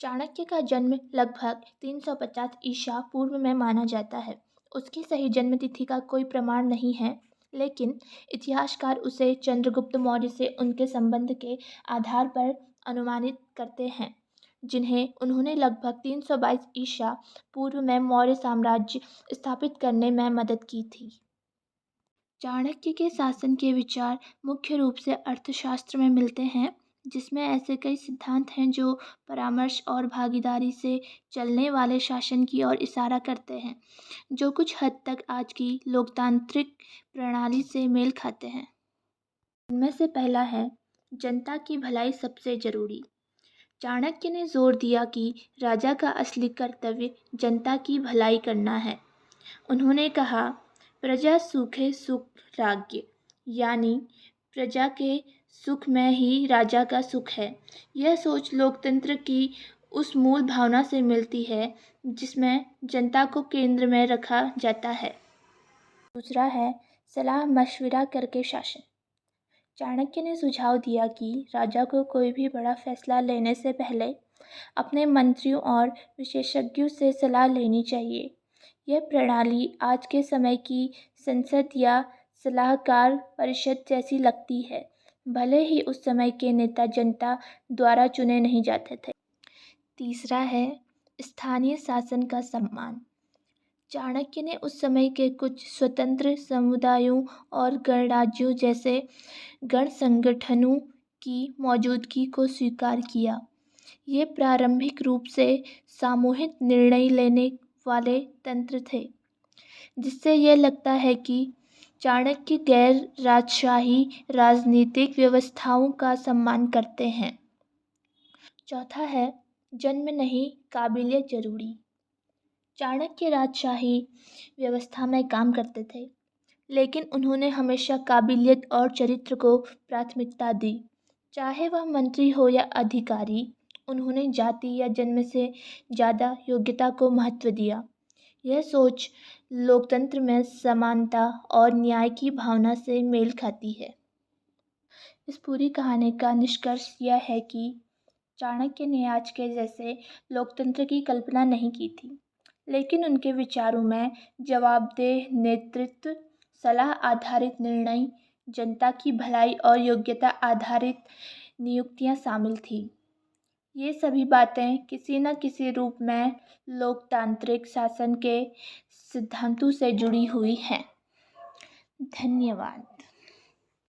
चाणक्य का जन्म लगभग 350 ईसा पूर्व में माना जाता है। उसकी सही जन्म तिथि का कोई प्रमाण नहीं है, लेकिन इतिहासकार उसे चंद्रगुप्त मौर्य से उनके संबंध के आधार पर अनुमानित करते हैं, जिन्हें उन्होंने लगभग 322 ईसा पूर्व में मौर्य साम्राज्य स्थापित करने में मदद की थी। चाणक्य के शासन के विचार मुख्य रूप से अर्थशास्त्र में मिलते हैं, जिसमें ऐसे कई सिद्धांत हैं जो परामर्श और भागीदारी से चलने वाले शासन की ओर इशारा करते हैं, जो कुछ हद तक आज की लोकतांत्रिक प्रणाली से मेल खाते हैं। इनमें से पहला है जनता की भलाई सबसे जरूरी। चाणक्य ने जोर दिया कि राजा का असली कर्तव्य जनता की भलाई करना है। उन्होंने कहा, प्रजा सुखे सुख राज्य, यानी प्रजा के सुख में ही राजा का सुख है। यह सोच लोकतंत्र की उस मूल भावना से मिलती है जिसमें जनता को केंद्र में रखा जाता है। दूसरा है सलाह मशविरा करके शासन। चाणक्य ने सुझाव दिया कि राजा को कोई भी बड़ा फैसला लेने से पहले अपने मंत्रियों और विशेषज्ञों से सलाह लेनी चाहिए। यह प्रणाली आज के समय की संसद या सलाहकार परिषद जैसी लगती है, भले ही उस समय के नेता जनता द्वारा चुने नहीं जाते थे। तीसरा है स्थानीय शासन का सम्मान। चाणक्य ने उस समय के कुछ स्वतंत्र समुदायों और गणराज्यों जैसे गण संगठनों की मौजूदगी को स्वीकार किया। ये प्रारंभिक रूप से सामूहिक निर्णय लेने वाले तंत्र थे, जिससे यह लगता है कि चाणक्य गैर राजशाही राजनीतिक व्यवस्थाओं का सम्मान करते हैं। चौथा है जन्म नहीं काबिलियत जरूरी। चाणक्य राजशाही व्यवस्था में काम करते थे, लेकिन उन्होंने हमेशा काबिलियत और चरित्र को प्राथमिकता दी। चाहे वह मंत्री हो या अधिकारी, उन्होंने जाति या जन्म से ज़्यादा योग्यता को महत्व दिया। यह सोच लोकतंत्र में समानता और न्याय की भावना से मेल खाती है। इस पूरी कहानी का निष्कर्ष यह है कि चाणक्य ने आज के जैसे लोकतंत्र की कल्पना नहीं की थी, लेकिन उनके विचारों में जवाबदेह नेतृत्व, सलाह आधारित निर्णय, जनता की भलाई और योग्यता आधारित नियुक्तियां शामिल थीं। ये सभी बातें किसी न किसी रूप में लोकतांत्रिक शासन के सिद्धांतों से जुड़ी हुई हैं। धन्यवाद।